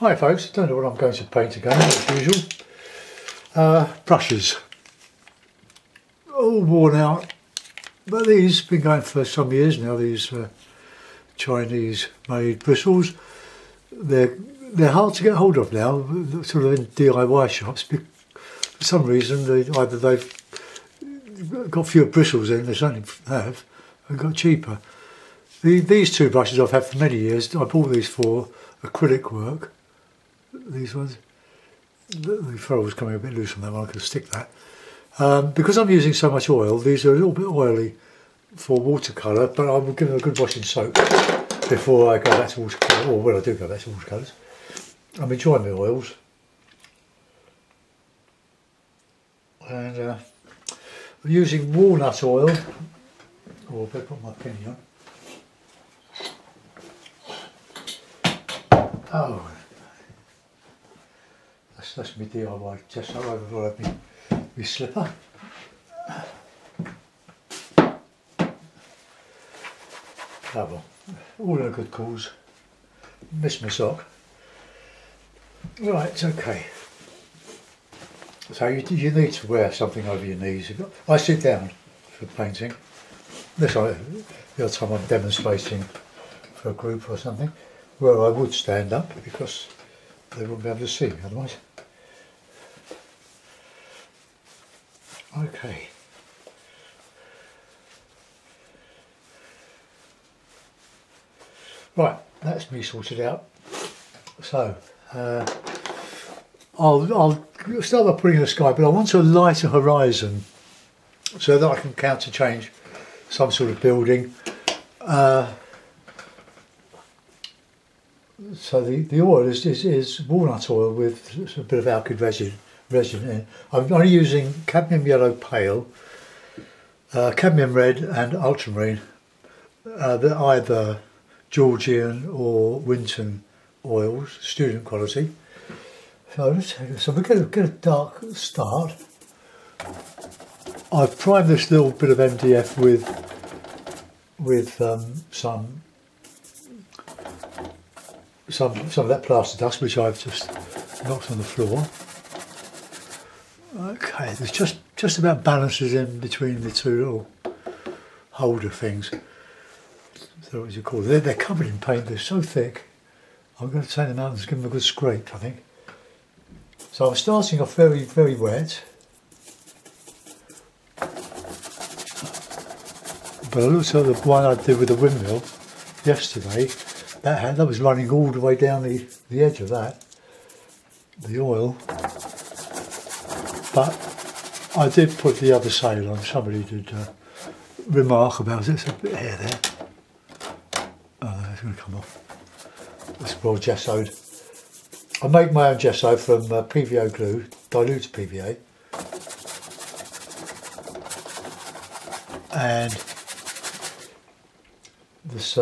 Hi folks, don't know what I'm going to paint again as usual. Brushes. All worn out, but these have been going for some years now, these Chinese made bristles. They're hard to get hold of now, sort of in DIY shops. For some reason either they've got fewer bristles in, they certainly have, and got cheaper. These two brushes I've had for many years. I bought these for acrylic work. These ones. The ferrule's coming a bit loose on that one, I can stick that. Because I'm using so much oil, these are a little bit oily for watercolour, but I will give them a good washing soak before I go back to watercolour, or when I do go back to watercolours. I'm enjoying the oils. And I'm using walnut oil, or I better put my penny on. Oh, that's my DIY gesso over my slipper. Oh well, all in a good cause. Missed my sock. Right, okay. So you need to wear something over your knees. I sit down for painting. The other time I'm demonstrating for a group or something, where I would stand up because they wouldn't be able to see me otherwise. Okay. Right, that's me sorted out. So I'll start by putting in the sky, but I want a lighter horizon so that I can counter-change some sort of building. So the oil is walnut oil with a bit of alkyd resin in. I'm only using cadmium yellow pale, cadmium red and ultramarine. They're either Georgian or Winton oils, student quality. So we're going to get a dark start. I've primed this little bit of MDF with some of that plaster dust which I've just knocked on the floor. Okay, there's just about balances in between the two little holder things. So what do you call it? They're covered in paint. They're so thick. I'm going to take them out and give them a good scrape, I think. So I'm starting off very, very wet. But I looked at the one I did with the windmill yesterday. That was running all the way down the edge of that, the oil. But I did put the other sail on. Somebody did remark about it. There's a bit of hair there. Oh, it's going to come off. It's well gessoed. I make my own gesso from PVA glue, dilute PVA. And this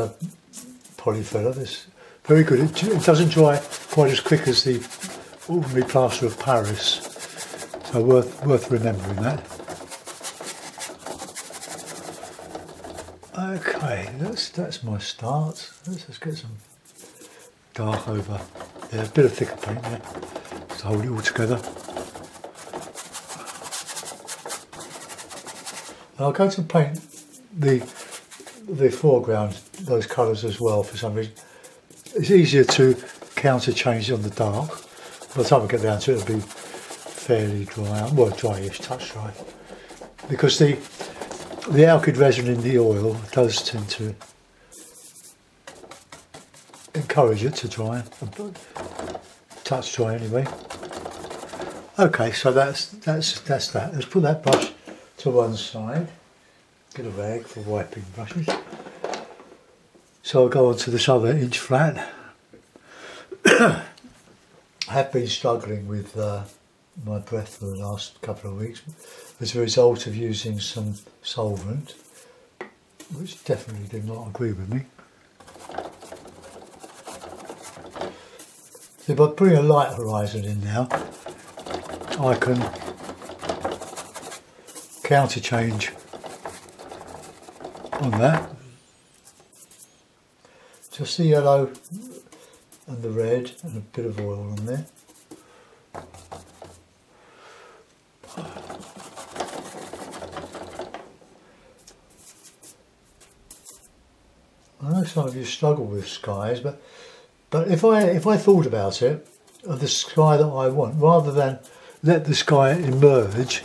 polyfiller, this very good. It doesn't dry quite as quick as the ordinary plaster of Paris. So worth remembering that. Okay, that's my start. Let's just get some dark over there, a bit of thicker paint there to hold it all together. And I'm going to paint the foreground, those colours as well for some reason. It's easier to counter change on the dark. By the time I get down to it, it'll be fairly dry, well, dryish, touch dry, because the alkyd resin in the oil does tend to encourage it to dry, touch dry anyway. Okay, so that's that. Let's put that brush to one side. Get a rag for wiping brushes. So I'll go on to this other inch flat. I have been struggling with my breath for the last couple of weeks as a result of using some solvent, which definitely did not agree with me. So by putting a light horizon in now, I can counter change on that. Just the yellow and the red and a bit of oil on there. I know some of you struggle with skies, but if I thought about it, of the sky that I want, rather than let the sky emerge,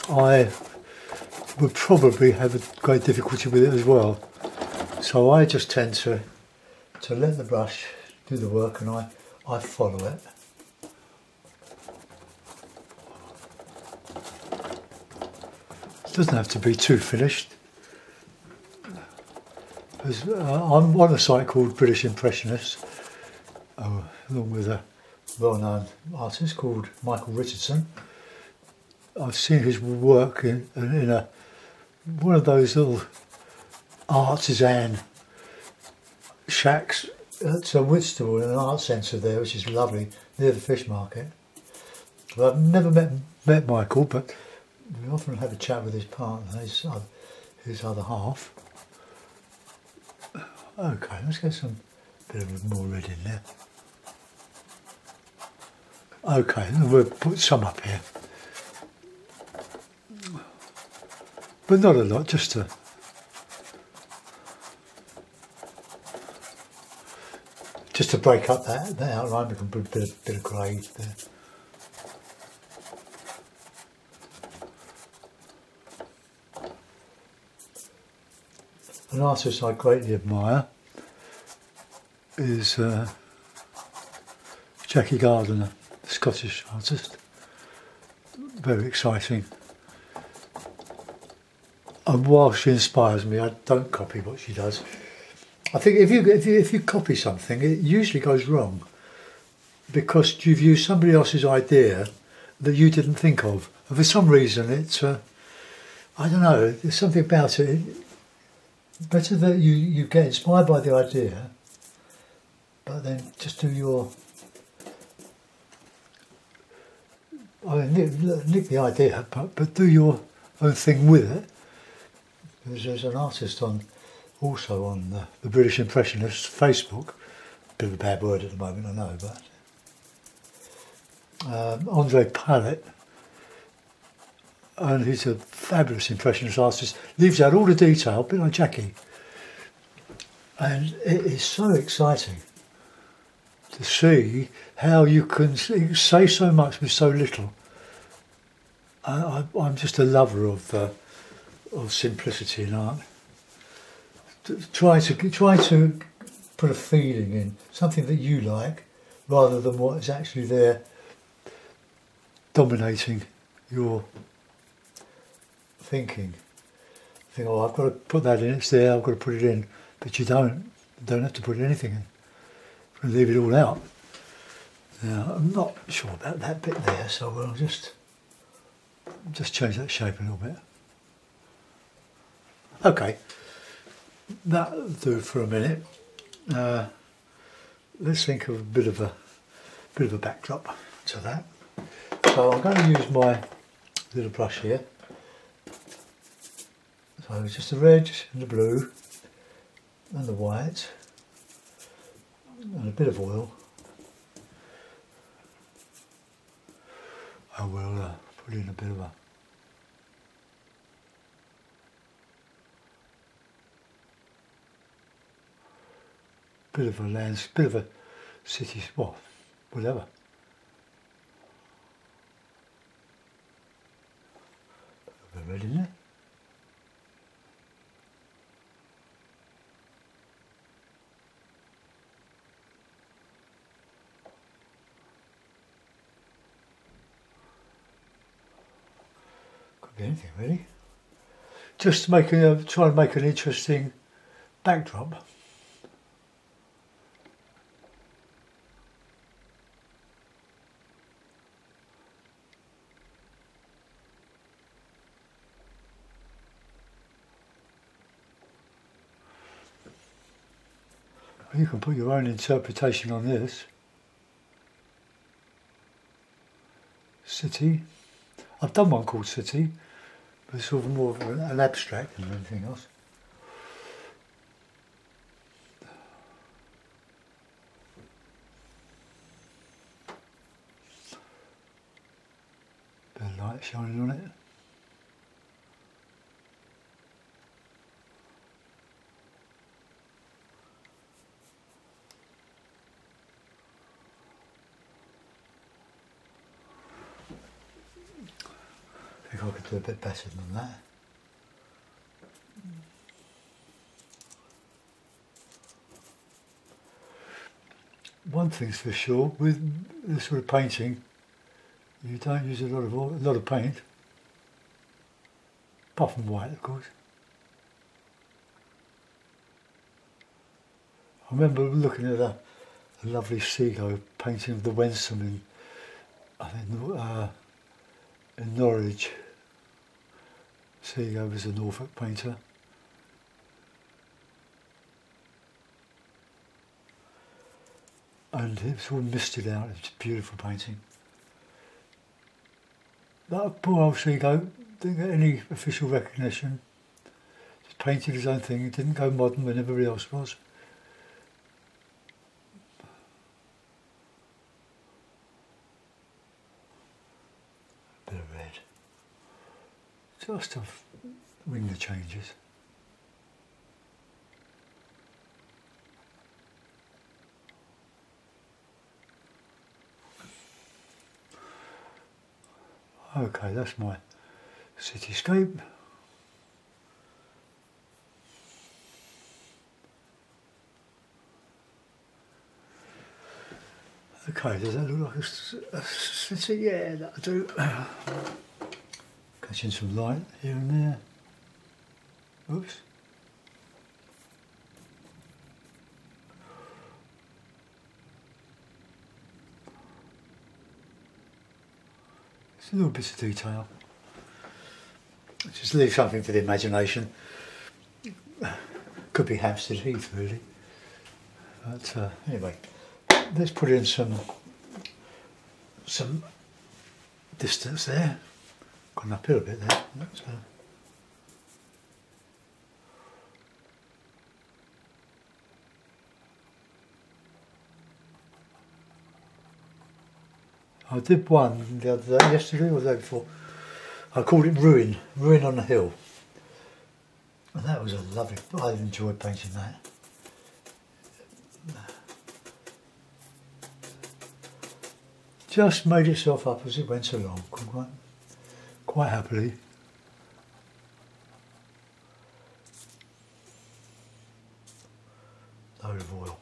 I would probably have a great difficulty with it as well. So I just tend to let the brush do the work, and I follow it. It doesn't have to be too finished. I'm on a site called British Impressionists, along with a well-known artist called Michael Richardson. I've seen his work in one of those little artisan shacks at Whitstable, in an art centre there, which is lovely, near the fish market. Well, I've never met Michael, but we often have a chat with his partner, his other half. Okay, let's get some bit of more red in there. Okay, we'll put some up here, but not a lot, just to break up that outline. We can put a bit of grey there. An artist I greatly admire is Jackie Gardiner, a Scottish artist. Very exciting. And while she inspires me, I don't copy what she does. I think if you copy something, it usually goes wrong because you've used somebody else's idea that you didn't think of. And for some reason, it's I don't know. There's something about it. Better that you get inspired by the idea, but then just do your. I mean, nick the idea, but do your own thing with it. There's an artist also on the British Impressionists Facebook. A bit of a bad word at the moment, I know, but Andre Pallet, and he's a fabulous impressionist artist. Leaves out all the detail, a bit like Jackie, and it is so exciting to see how you can say so much with so little. I'm just a lover of simplicity in art. Try to put a feeling in, something that you like, rather than what is actually there dominating your thinking. Think, oh, I've got to put that in, it's there, I've got to put it in. But you don't have to put anything in. You can leave it all out. Now, I'm not sure about that bit there, so we'll just change that shape a little bit. Okay, that'll do for a minute. Let's think of a bit of a backdrop to that. So I'm going to use my little brush here. So just the red and the blue and the white and a bit of oil. I will put in a bit of bit of a city, well, whatever. Put a bit of red in there. Could be anything really. Just try and make an interesting backdrop. You can put your own interpretation on this. City. I've done one called City, but it's sort of more of an abstract than anything else. light shining on it. I think I could do a bit better than that. One thing's for sure, with this sort of painting, you don't use a lot of paint, apart from white, of course. I remember looking at a lovely seagull painting of the Wensum in, I think, in Norwich. Seagull was a Norfolk painter. And it was all misted out. It's a beautiful painting. That poor old seagull didn't get any official recognition. Just painted his own thing. He didn't go modern when everybody else was. A bit of red. Just a wing the changes. Okay, that's my cityscape. Okay, does that look like a city? Yeah, that'll do. Catching some light here and there. Oops. It's a little bit of detail. Just leave something for the imagination. Could be Hampstead Heath, really. But anyway, let's put in some distance there. Gone uphill a bit there. That's, I did one the other day, yesterday or the day before. I called it Ruin on the Hill. And that was a lovely, I enjoyed painting that. Just made itself up as it went along, quite happily. Load of oil.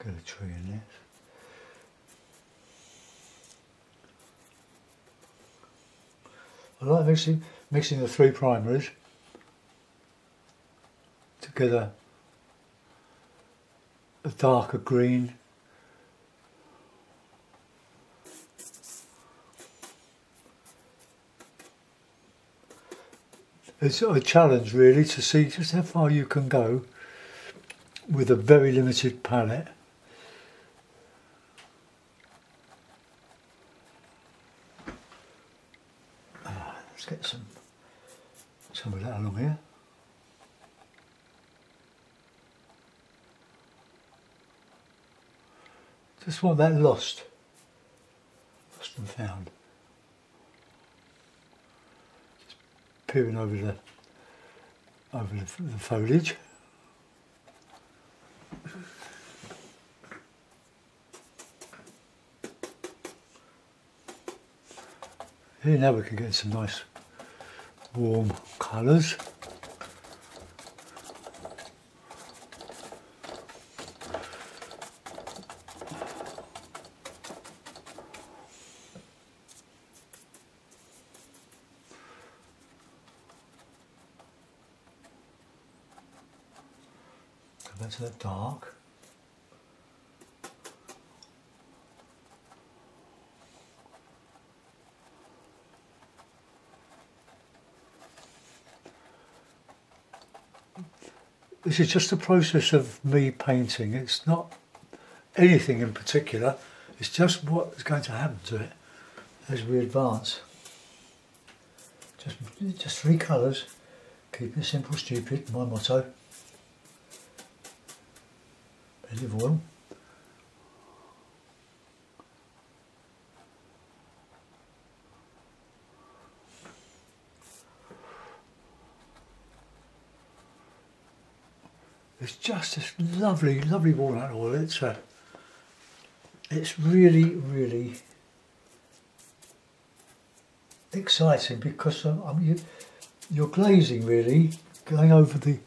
Get a tree in there. I like mixing the three primaries together, a darker green, it's a challenge really to see just how far you can go with a very limited palette. Let's get some of that along here. Just want that lost and found. Just peering over the foliage. Here now we can get some nice warm colours. Go back to that dark. This is just a process of me painting. It's not anything in particular. It's just what's going to happen to it as we advance. Just 3 colours. Keep it simple, stupid, my motto. Bit of oil. It's just this lovely, lovely walnut oil. It's really, really exciting because you're glazing really, going over the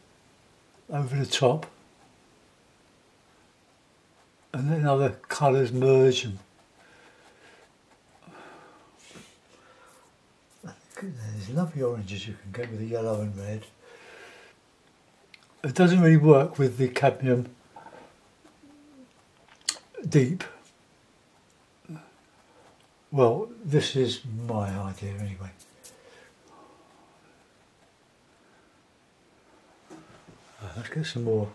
top, and then other colours merge. And there's lovely oranges you can get with the yellow and red. It doesn't really work with the cadmium deep. Well, this is my idea anyway. Let's get some more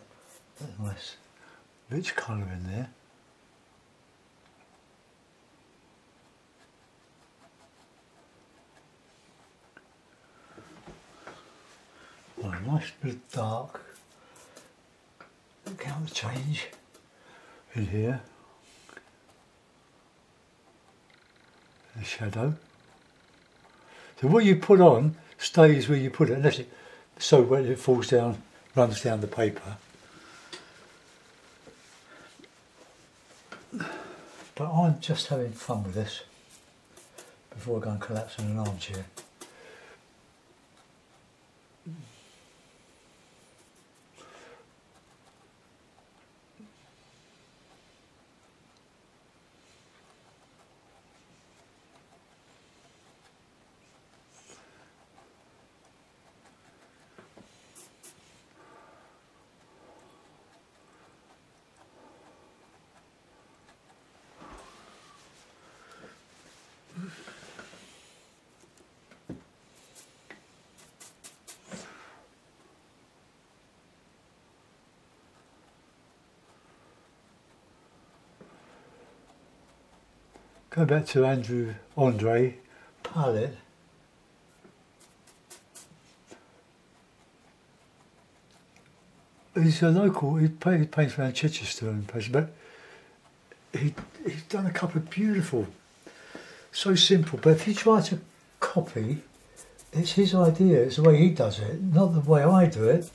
nice rich colour in there. Oh, a nice bit of dark. Counter change in here. The shadow. So what you put on stays where you put it, unless it so when it falls down, runs down the paper. But I'm just having fun with this before I go and collapse in an armchair. Go back to Andre palette. He's a local, he paints around Chichester and places, but he's done a couple of beautiful, so simple, but if you try to copy, it's his idea, it's the way he does it, not the way I do it.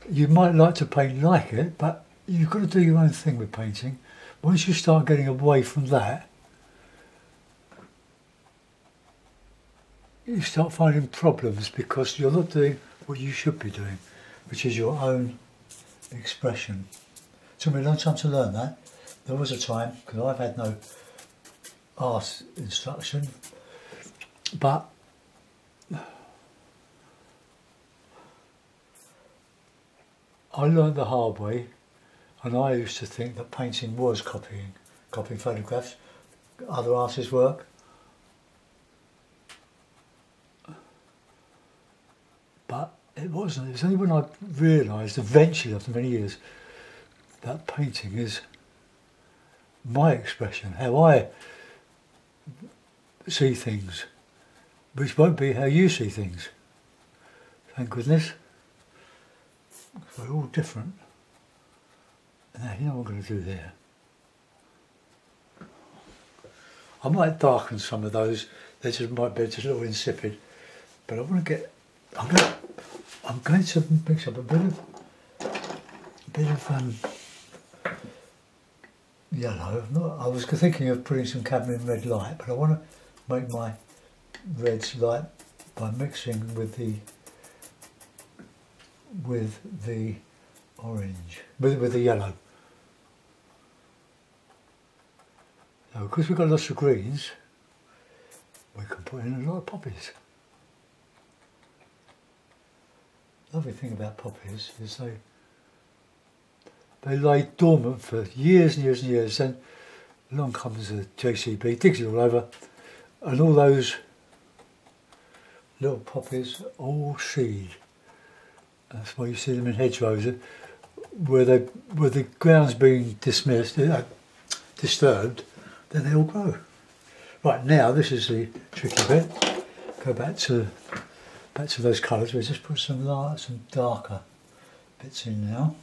You might like to paint like it, but you've got to do your own thing with painting. Once you start getting away from that, you start finding problems because you're not doing what you should be doing, which is your own expression. It took me a long time to learn that. There was a time, because I've had no art instruction, but I learned the hard way, and I used to think that painting was copying photographs, other artists' work. But it wasn't. It was only when I realised, eventually after many years, that painting is my expression, how I see things, which won't be how you see things. Thank goodness. We're all different. Now, you know what I'm going to do there? I might darken some of those. They just might be just a little insipid. But I want to get. I'm going to mix up a bit of yellow. I was thinking of putting some cadmium red light, but I want to make my reds light by mixing with the orange, with the yellow. So because we've got lots of greens, we can put in a lot of poppies. Lovely thing about poppies is they lay dormant for years and years and years, then along comes a JCB, digs it all over, and all those little poppies all seed. That's why you see them in hedgerows, where the ground's being disturbed, then they all grow. Right, now this is the tricky bit. Go back to back to those colours, we'll just put some light, some darker bits in now.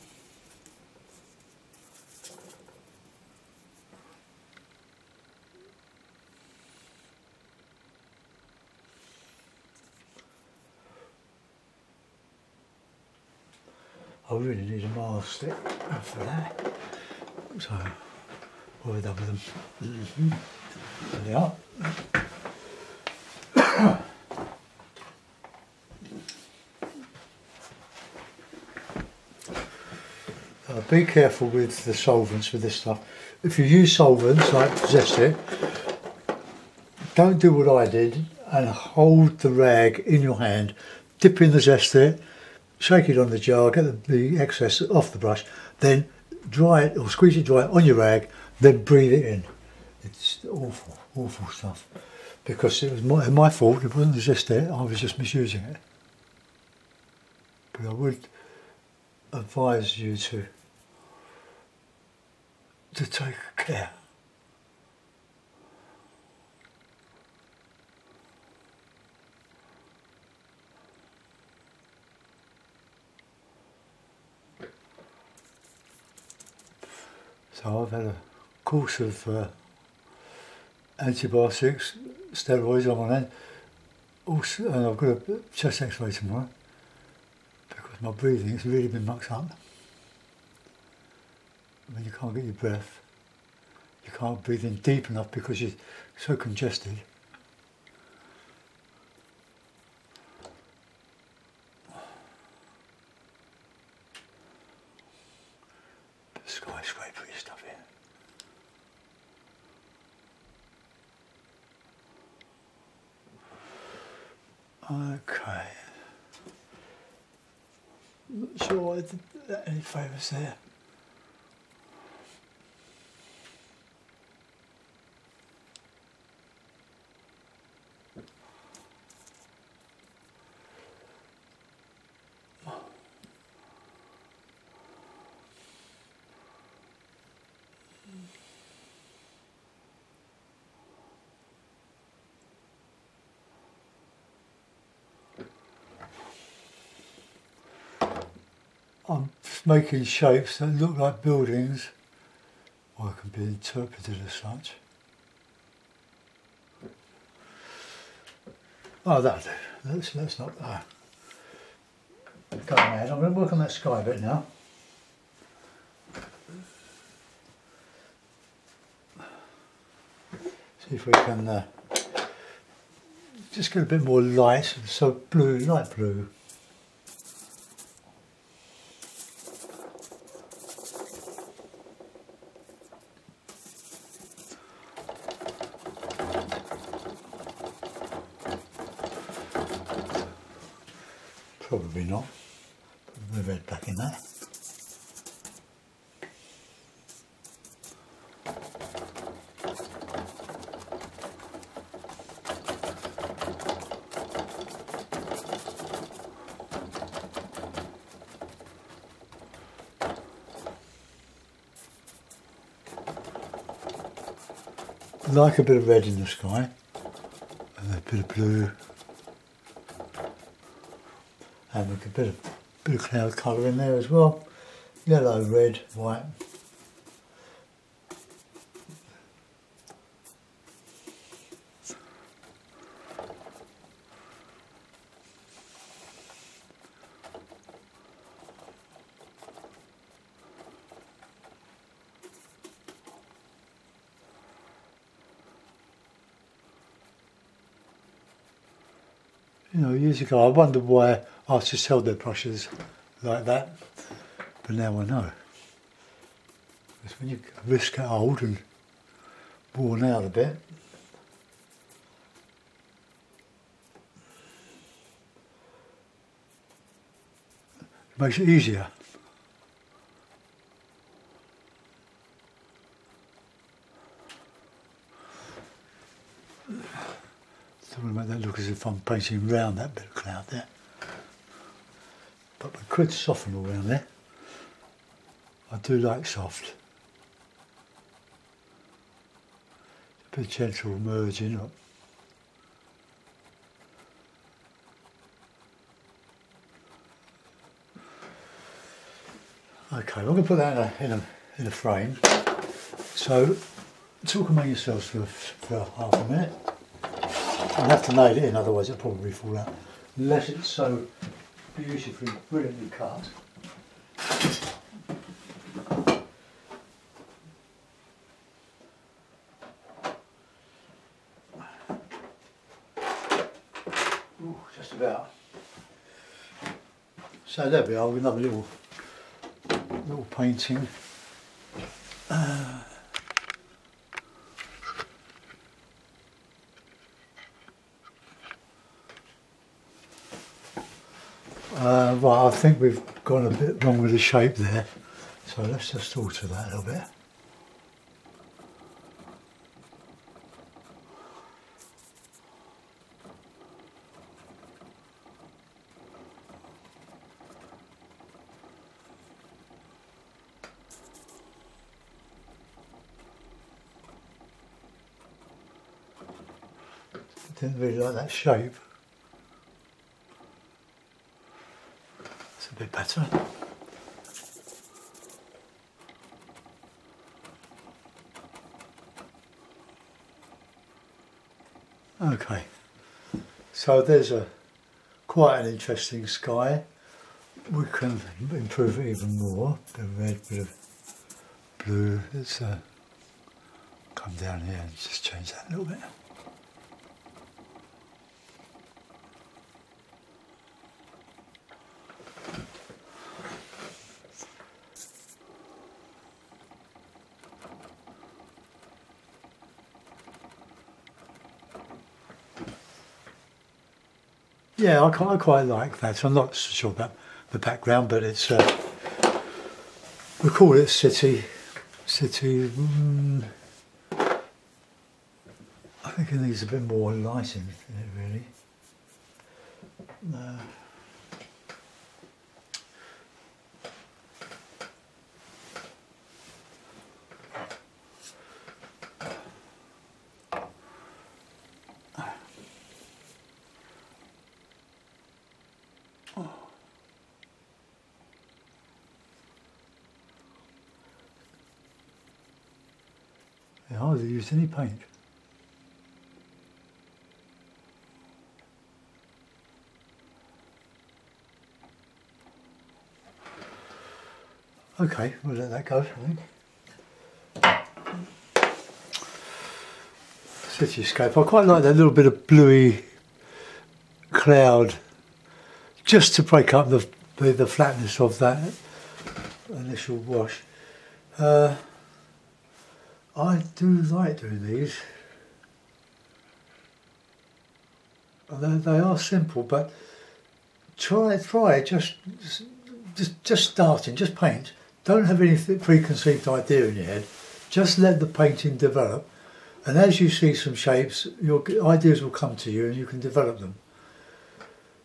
I really need a mild stick for that. So, what have I done with them? There they are. Be careful with the solvents with this stuff. If you use solvents like Zesty, don't do what I did and hold the rag in your hand, dip in the Zesty, shake it on the jar, get the excess off the brush, then dry it or squeeze it dry on your rag, then breathe it in. It's awful, awful stuff. Because it was my fault, it wasn't the Zesty, I was just misusing it. But I would advise you to take care. So I've had a course of antibiotics, steroids I'm on that, also, and I've got a chest x-ray tomorrow because my breathing has really been mucked up. I mean, you can't get your breath, you can't breathe in deep enough because you're so congested. Skyscrapery stuff here. Okay. Not sure I did any favours there. I'm just making shapes that look like buildings, or can be interpreted as such. Oh, that'll do. Let's not go mad. I'm going to work on that sky bit now. See if we can just get a bit more light, so blue, light blue. Probably not. Put the red back in that. I like a bit of red in the sky and a bit of blue. And a bit of cloud colour in there as well. Yellow, red, white. You know, years ago I wondered why artists held their brushes like that, but now I know. Because when your wrists get old and worn out a bit, it makes it easier. Don't want to make that look as if I'm painting round that bit of cloud there. But we could soften all around there. I do like soft. A bit gentle merging up. Okay, I'm going to put that in a frame. So talk among yourselves for half a minute. I'll have to nail it in, otherwise it'll probably fall out. Unless it's so beautifully, brilliantly cut. Ooh, just about. So there we are with another little painting. Right, I think we've gone a bit wrong with the shape there, so let's just alter that a little bit. Didn't really like that shape. It's a bit better. Okay, so there's quite an interesting sky. We can improve it even more. The red, bit of blue. Let's come down here and just change that a little bit. Yeah, I quite like that. I'm not so sure about the background, but it's we call it city. I think it needs a bit more lighting in it, really. I hardly used any paint. Okay, we'll let that go, I think. Cityscape. I quite like that little bit of bluey cloud, just to break up the flatness of that initial wash. I do like doing these. They are simple, but try just starting, just paint. Don't have any preconceived idea in your head. Just let the painting develop, and as you see some shapes, your ideas will come to you and you can develop them.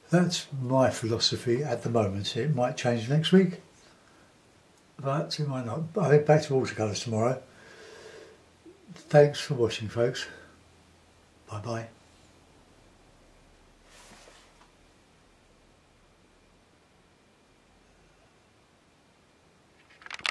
That's my philosophy at the moment. It might change next week, but it might not. I think back to watercolours tomorrow. Thanks for watching, folks. Bye bye.